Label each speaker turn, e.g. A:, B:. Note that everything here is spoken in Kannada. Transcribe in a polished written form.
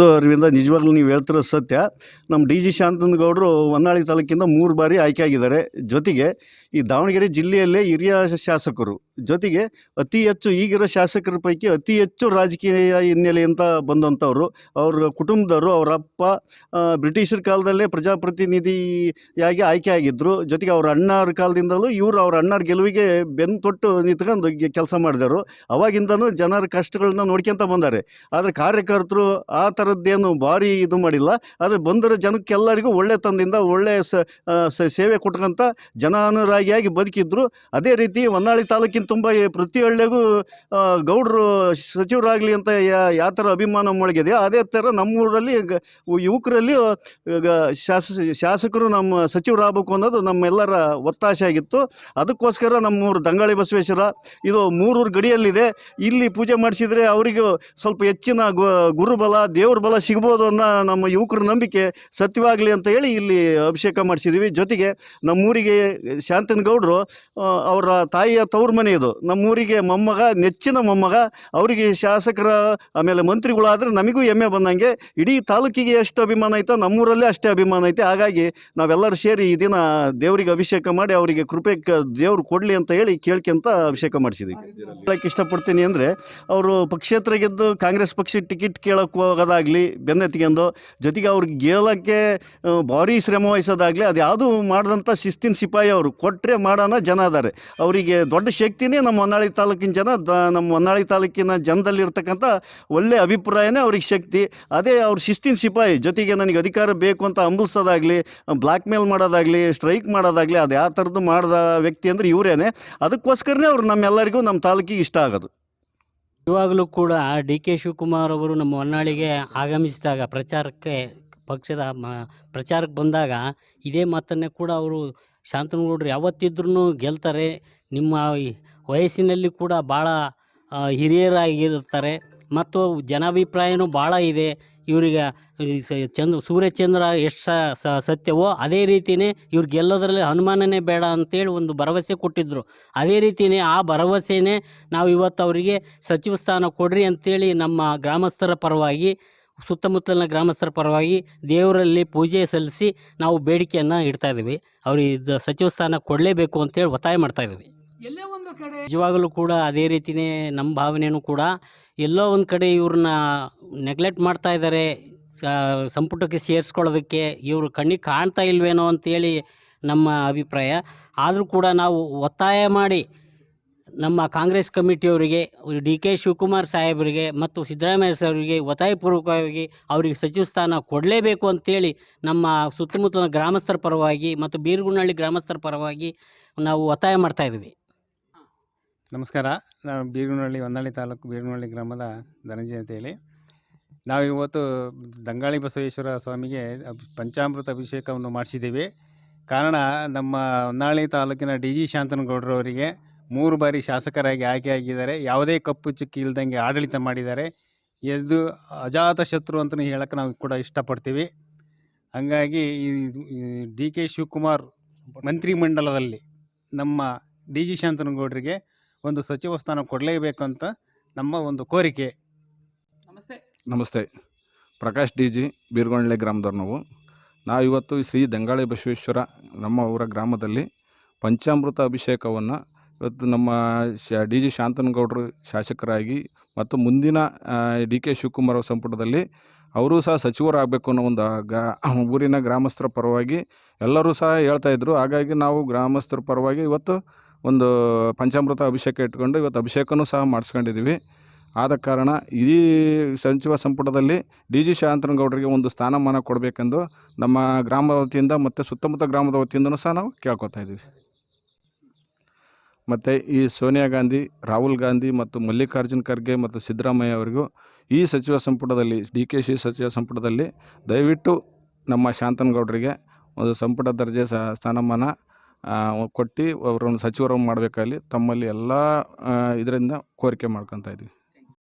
A: ಅನುಭವದ ಅರಿವಿಂದ ನಿಜವಾಗ್ಲೂ ನೀವು ಹೇಳ್ತಿರೋ ಸತ್ಯ. ನಮ್ಮ ಡಿ ಜಿ ಶಾಂತನಗೌಡರು ಹೊನ್ನಾಳಿ ತಾಲೂಕಿಂದ 3 ಬಾರಿ ಆಯ್ಕೆ ಆಗಿದ್ದಾರೆ. ಜೊತೆಗೆ ಈ ದಾವಣಗೆರೆ ಜಿಲ್ಲೆಯಲ್ಲೇ ಹಿರಿಯ ಶಾಸಕರು, ಜೊತೆಗೆ ಅತಿ ಹೆಚ್ಚು ಈಗಿರೋ ಶಾಸಕರ ಪೈಕಿ ಅತಿ ಹೆಚ್ಚು ರಾಜಕೀಯ ಹಿನ್ನೆಲೆಯಿಂದ ಬಂದಂಥವ್ರು. ಅವ್ರ ಕುಟುಂಬದವರು, ಅವರ ಅಪ್ಪ ಬ್ರಿಟಿಷರ ಕಾಲದಲ್ಲೇ ಪ್ರಜಾಪ್ರತಿನಿಧಿಯಾಗಿ ಆಯ್ಕೆ ಆಗಿದ್ದರು. ಜೊತೆಗೆ ಅವ್ರ ಅಣ್ಣವ್ರ ಕಾಲದಿಂದಲೂ ಅವ್ರ ಅಣ್ಣವ್ರ ಗೆಲುವಿಗೆ ಬೆನ್ನು ತೊಟ್ಟು ನಿಂತ್ಕೊಂಡು ಕೆಲಸ ಮಾಡಿದವರು. ಅವಾಗಿಂದನೂ ಜನರ ಕಷ್ಟಗಳನ್ನ ನೋಡ್ಕೊಂತ ಬಂದಾರೆ. ಆದರೆ ಕಾರ್ಯಕರ್ತರು ಆ ಥರದ್ದೇನು ಭಾರಿ ಇದು ಮಾಡಿಲ್ಲ. ಆದರೆ ಬಂದಿರೋ ಜನಕ್ಕೆಲ್ಲರಿಗೂ ಒಳ್ಳೆತನದಿಂದ ಒಳ್ಳೆ ಸೇವೆ ಕೊಟ್ಕೊಂತ ಜನಾನುರಾಗಿಯಾಗಿ ಬದುಕಿದ್ರು. ಅದೇ ರೀತಿ ಹೊನ್ನಾಳಿ ತಾಲೂಕಿನ ತುಂಬ ಪ್ರತಿ ಹಳ್ಳಿಗೂ ಗೌಡರು ಸಚಿವರಾಗಲಿ ಅಂತ ಯಾವ ಥರ ಅಭಿಮಾನ ಮೊಳಗಿದೆ, ಅದೇ ಥರ ನಮ್ಮೂರಲ್ಲಿ ಯುವಕರಲ್ಲಿ ಶಾಸಕರು ನಮ್ಮ ಸಚಿವರಾಗಬೇಕು ಅನ್ನೋದು ನಮ್ಮೆಲ್ಲರ ಒತ್ತಾಸೆ ಆಗಿತ್ತು. ಅದಕ್ಕೋಸ್ಕರ ನಮ್ಮೂರು ದಂಗಾಳಿ ಬಸವೇಶ್ವರ ಇದು ಮೂರೂರು ಗಡಿಯಲ್ಲಿದೆ. ಇಲ್ಲಿ ಪೂಜೆ ಮಾಡಿಸಿದರೆ ಅವರಿಗೂ ಸ್ವಲ್ಪ ಹೆಚ್ಚಿನ ಗುರುಬಲ, ದೇವ್ರ ಬಲ ಸಿಗ್ಬೋದು ಅನ್ನೋ ನಮ್ಮ ಯುವಕರ ನಂಬಿಕೆ ಸತ್ಯವಾಗಲಿ ಅಂತ ಹೇಳಿ ಇಲ್ಲಿ ಅಭಿಷೇಕ ಮಾಡಿಸಿದ್ದೀವಿ. ಜೊತೆಗೆ ನಮ್ಮೂರಿಗೆ ಶಾಂತನಗೌಡರು ಅವರ ತಾಯಿಯ ತವ್ರ ಮನೆ ಇದು. ನಮ್ಮೂರಿಗೆ ಮೊಮ್ಮಗ, ನೆಚ್ಚಿನ ಮೊಮ್ಮಗ. ಅವರಿಗೆ ಶಾಸಕರ ಆಮೇಲೆ ಮಂತ್ರಿಗಳಾದರೆ ನಮಗೂ ಹೆಮ್ಮೆ ಬಂದಂಗೆ. ಇಡೀ ತಾಲೂಕಿಗೆ ಎಷ್ಟು ಅಭಿಮಾನ ಐತೋ ನಮ್ಮೂರಲ್ಲೇ ಅಷ್ಟೇ ಅಭಿಮಾನ ಐತೆ. ಹಾಗಾಗಿ ನಾವೆಲ್ಲರೂ ಸೇರಿ ಈ ದಿನ ದೇವರಿಗೆ ಅಭಿಷೇಕ ಮಾಡಿ ಅವರಿಗೆ ಕೃಪೆ ದೇವ್ರು ಕೊಡಲಿ ಅಂತ ಹೇಳಿ ಕೇಳ್ಕೊಂತ ಅಭಿಷೇಕ ಮಾಡಿಸಿದ್ವಿ. ಹೇಳಕ್ಕೆ ಇಷ್ಟಪಡ್ತೀನಿ ಅಂದರೆ, ಅವರು ಪಕ್ಷೇತರ ಗೆದ್ದು ಕಾಂಗ್ರೆಸ್ ಪಕ್ಷ ಟಿಕೆಟ್ ಕೇಳೋಕ್ಕೆ ಹೋಗೋದಾಗಲಿ ಬೆನ್ನೆತ್ಕೊಂಡು, ಜೊತೆಗೆ ಅವ್ರಿಗೆ ಗೆಲ್ಲೋಕ್ಕೆ ಭಾರಿ ಶ್ರಮ ವಹಿಸೋದಾಗಲಿ, ಅದು ಯಾವುದೂ ಮಾಡಿದಂಥ ಶಿಸ್ತಿನ ಸಿಪಾಯಿ ಅವರು. ಕೊಟ್ಟರೆ ಮಾಡೋಣ ಜನ ಅದಾರೆ. ಅವರಿಗೆ ದೊಡ್ಡ ಶಕ್ತಿನೇ ನಮ್ಮ ಹೊನ್ನಾಳಿ ತಾಲೂಕಿನ ಜನ. ನಮ್ಮ ಹೊನ್ನಾಳಿ ತಾಲೂಕಿನ ಜನದಲ್ಲಿರ್ತಕ್ಕಂಥ ಒಳ್ಳೆ ಅಭಿಪ್ರಾಯನೇ ಅವ್ರಿಗೆ ಶಕ್ತಿ. ಅದೇ ಅವ್ರ ಶಿಸ್ತಿನ ಸಿಪಾಯಿ. ಜೊತೆಗೆ ನನಗೆ ಅಧಿಕಾರ ಬೇಕು ಅಂತ ಹಂಬಲಿಸೋದಾಗಲಿ, ಬ್ಲ್ಯಾಕ್ ಮೇಲ್ ಮಾಡೋದಾಗಲಿ, ಸ್ಟ್ರೈಕ್ ಮಾಡೋದಾಗಲಿ, ಅದು ಯಾವ ಥರದ್ದು ಮಾಡಿದ ವ್ಯಕ್ತಿ ಅಂದರೆ ಇವರೇನೆ. ಅದಕ್ಕೋಸ್ಕರನೇ ಅವ್ರು ನಮ್ಮೆಲ್ಲರಿಗೂ ನಮ್ಮ ತಾಲೂಕಿಗೆ ಇಷ್ಟ ಆಗೋದು.
B: ಇವಾಗಲೂ ಕೂಡ ಡಿ ಕೆ ಶಿವಕುಮಾರ್ ಅವರು ನಮ್ಮ ಹೊನ್ನಾಳಿಗೆ ಆಗಮಿಸಿದಾಗ ಪಕ್ಷದ ಪ್ರಚಾರಕ್ಕೆ ಬಂದಾಗ ಇದೇ ಮಾತನ್ನೇ ಕೂಡ ಅವರು ಶಾಂತನಗೌಡರು ಯಾವತ್ತಿದ್ರೂ ಗೆಲ್ತಾರೆ, ನಿಮ್ಮ ವಯಸ್ಸಿನಲ್ಲಿ ಕೂಡ ಭಾಳ ಹಿರಿಯರಾಗಿರ್ತಾರೆ ಮತ್ತು ಜನಾಭಿಪ್ರಾಯನೂ ಭಾಳ ಇದೆ, ಇವರಿಗೆ ಸೂರ್ಯಚಂದ್ರ ಎಷ್ಟು ಸತ್ಯವೋ ಅದೇ ರೀತಿಯೇ ಇವ್ರು ಗೆಲ್ಲೋದ್ರಲ್ಲಿ ಅನುಮಾನನೇ ಬೇಡ ಅಂತೇಳಿ ಒಂದು ಭರವಸೆ ಕೊಟ್ಟಿದ್ದರು. ಅದೇ ರೀತಿಯೇ ಆ ಭರವಸೆನೇ ನಾವು ಇವತ್ತು ಅವರಿಗೆ ಸಚಿವ ಸ್ಥಾನ ಕೊಡ್ರಿ ಅಂತೇಳಿ ನಮ್ಮ ಗ್ರಾಮಸ್ಥರ ಪರವಾಗಿ, ಸುತ್ತಮುತ್ತಲಿನ ಗ್ರಾಮಸ್ಥರ ಪರವಾಗಿ ದೇವರಲ್ಲಿ ಪೂಜೆ ಸಲ್ಲಿಸಿ ನಾವು ಬೇಡಿಕೆಯನ್ನು ಇಡ್ತಾಯಿದ್ದೀವಿ. ಅವ್ರಿಗೆ ಸಚಿವ ಸ್ಥಾನ ಕೊಡಲೇಬೇಕು ಅಂತೇಳಿ ಒತ್ತಾಯ ಮಾಡ್ತಾಯಿದ್ದೀವಿ.
C: ಎಲ್ಲೇ ಒಂದು ಕಡೆ
B: ನಿಜವಾಗಲೂ ಕೂಡ ಅದೇ ರೀತಿಯೇ ನಮ್ಮ ಭಾವನೆಯೂ ಕೂಡ ಎಲ್ಲೋ ಒಂದು ಕಡೆ ಇವ್ರನ್ನ ನೆಗ್ಲೆಕ್ಟ್ ಮಾಡ್ತಾ ಇದ್ದಾರೆ, ಸಂಪುಟಕ್ಕೆ ಸೇರಿಸ್ಕೊಳ್ಳೋದಕ್ಕೆ ಇವರು ಕಣ್ಣಿಗೆ ಕಾಣ್ತಾ ಇಲ್ವೇನೋ ಅಂತೇಳಿ ನಮ್ಮ ಅಭಿಪ್ರಾಯ. ಆದರೂ ಕೂಡ ನಾವು ಒತ್ತಾಯ ಮಾಡಿ ನಮ್ಮ ಕಾಂಗ್ರೆಸ್ ಕಮಿಟಿಯವರಿಗೆ, ಡಿ ಕೆ ಶಿವಕುಮಾರ್ ಸಾಹೇಬರಿಗೆ ಮತ್ತು ಸಿದ್ದರಾಮಯ್ಯ ಸಾಹೇಬರಿಗೆ ಒತ್ತಾಯಪೂರ್ವಕವಾಗಿ ಅವರಿಗೆ ಸಚಿವ ಸ್ಥಾನ ಕೊಡಲೇಬೇಕು ಅಂತೇಳಿ ನಮ್ಮ ಸುತ್ತಮುತ್ತಲಿನ ಗ್ರಾಮಸ್ಥರ ಪರವಾಗಿ ಮತ್ತು ಬೀರಗುನಹಳ್ಳಿ ಗ್ರಾಮಸ್ಥರ ಪರವಾಗಿ ನಾವು ಒತ್ತಾಯ ಮಾಡ್ತಾಯಿದ್ವಿ.
D: ನಮಸ್ಕಾರ. ನಾನು ಬೀರಗುನಹಳ್ಳಿ, ಹೊನ್ನಾಳಿ ತಾಲೂಕು ಬೀರಗುನಹಳ್ಳಿ ಗ್ರಾಮದ ಧನಂಜಯ ಅಂತೇಳಿ. ನಾವು ಇವತ್ತು ದಂಗಾಳಿ ಬಸವೇಶ್ವರ ಸ್ವಾಮಿಗೆ ಪಂಚಾಮೃತ ಅಭಿಷೇಕವನ್ನು ಮಾಡಿಸಿದ್ದೀವಿ. ಕಾರಣ, ನಮ್ಮ ಹೊನ್ನಾಳಿ ತಾಲೂಕಿನ ಡಿ ಜಿ ಶಾಂತನಗೌಡರವರಿಗೆ 3 ಬಾರಿ ಶಾಸಕರಾಗಿ ಆಯ್ಕೆಯಾಗಿದ್ದಾರೆ. ಯಾವುದೇ ಕಪ್ಪು ಚುಕ್ಕಿ ಇಲ್ದಂಗೆ ಆಡಳಿತ ಮಾಡಿದ್ದಾರೆ. ಇದು ಅಜಾತ ಶತ್ರು ಅಂತಲೂ ಹೇಳೋಕ್ಕೆ ನಾವು ಕೂಡ ಇಷ್ಟಪಡ್ತೀವಿ. ಹಾಗಾಗಿ ಈ ಡಿ ಕೆ ಶಿವಕುಮಾರ್ ಮಂತ್ರಿಮಂಡಲದಲ್ಲಿ ನಮ್ಮ ಡಿ ಜಿ ಶಾಂತನಗೌಡರಿಗೆ ಒಂದು ಸಚಿವ ಸ್ಥಾನ ಕೊಡಲೇಬೇಕಂತ ನಮ್ಮ ಒಂದು ಕೋರಿಕೆ.
E: ನಮಸ್ತೆ. ಪ್ರಕಾಶ್ ಡಿ ಜಿ, ಬೀರಗುನಹಳ್ಳಿ ಗ್ರಾಮದವ್ರು. ನಾವು ಇವತ್ತು ಶ್ರೀ ದಂಗಾಳಿ ಬಸವೇಶ್ವರ ನಮ್ಮ ಊರ ಗ್ರಾಮದಲ್ಲಿ ಪಂಚಾಮೃತ ಅಭಿಷೇಕವನ್ನು ಇವತ್ತು ನಮ್ಮ ಡಿ ಜಿ ಶಾಂತನಗೌಡರು ಶಾಸಕರಾಗಿ ಮತ್ತು ಮುಂದಿನ ಡಿ ಕೆ ಶಿವಕುಮಾರ್ ಸಂಪುಟದಲ್ಲಿ ಅವರೂ ಸಹ ಸಚಿವರಾಗಬೇಕು ಅನ್ನೋ ಒಂದು ಊರಿನ ಗ್ರಾಮಸ್ಥರ ಪರವಾಗಿ ಎಲ್ಲರೂ ಸಹ ಹೇಳ್ತಾಯಿದ್ರು. ಹಾಗಾಗಿ ನಾವು ಗ್ರಾಮಸ್ಥರ ಪರವಾಗಿ ಇವತ್ತು ಒಂದು ಪಂಚಾಮೃತ ಅಭಿಷೇಕ ಇಟ್ಕೊಂಡು ಇವತ್ತು ಅಭಿಷೇಕನೂ ಸಹ ಮಾಡಿಸ್ಕೊಂಡಿದ್ದೀವಿ. ಆದ ಕಾರಣ ಈ ಸಚಿವ ಸಂಪುಟದಲ್ಲಿ ಡಿ ಜಿ ಶಾಂತನಗೌಡರಿಗೆ ಒಂದು ಸ್ಥಾನಮಾನ ಕೊಡಬೇಕೆಂದು ನಮ್ಮ ಗ್ರಾಮದ ವತಿಯಿಂದ ಮತ್ತು ಸುತ್ತಮುತ್ತ ಗ್ರಾಮದ ವತಿಯಿಂದನೂ ಸಹ ನಾವು ಕೇಳ್ಕೊತಾ ಇದ್ದೀವಿ. ಮತ್ತು ಈ ಸೋನಿಯಾ ಗಾಂಧಿ, ರಾಹುಲ್ ಗಾಂಧಿ ಮತ್ತು ಮಲ್ಲಿಕಾರ್ಜುನ್ ಖರ್ಗೆ ಮತ್ತು ಸಿದ್ದರಾಮಯ್ಯ ಅವರಿಗೂ ಈ ಸಚಿವ ಸಂಪುಟದಲ್ಲಿ, ಡಿ ಕೆ ಶಿ ಸಚಿವ ಸಂಪುಟದಲ್ಲಿ ದಯವಿಟ್ಟು ನಮ್ಮ ಶಾಂತನಗೌಡರಿಗೆ ಒಂದು ಸಂಪುಟ ದರ್ಜೆ ಸ್ಥಾನಮಾನ ಕೊಟ್ಟು ಅವರನ್ನು ಸಚಿವರನ್ನು ಮಾಡಬೇಕಾಗಲಿ ತಮ್ಮಲ್ಲಿ ಎಲ್ಲ ಇದರಿಂದ ಕೋರಿಕೆ ಮಾಡ್ಕೊತಾ ಇದ್ದೀವಿ.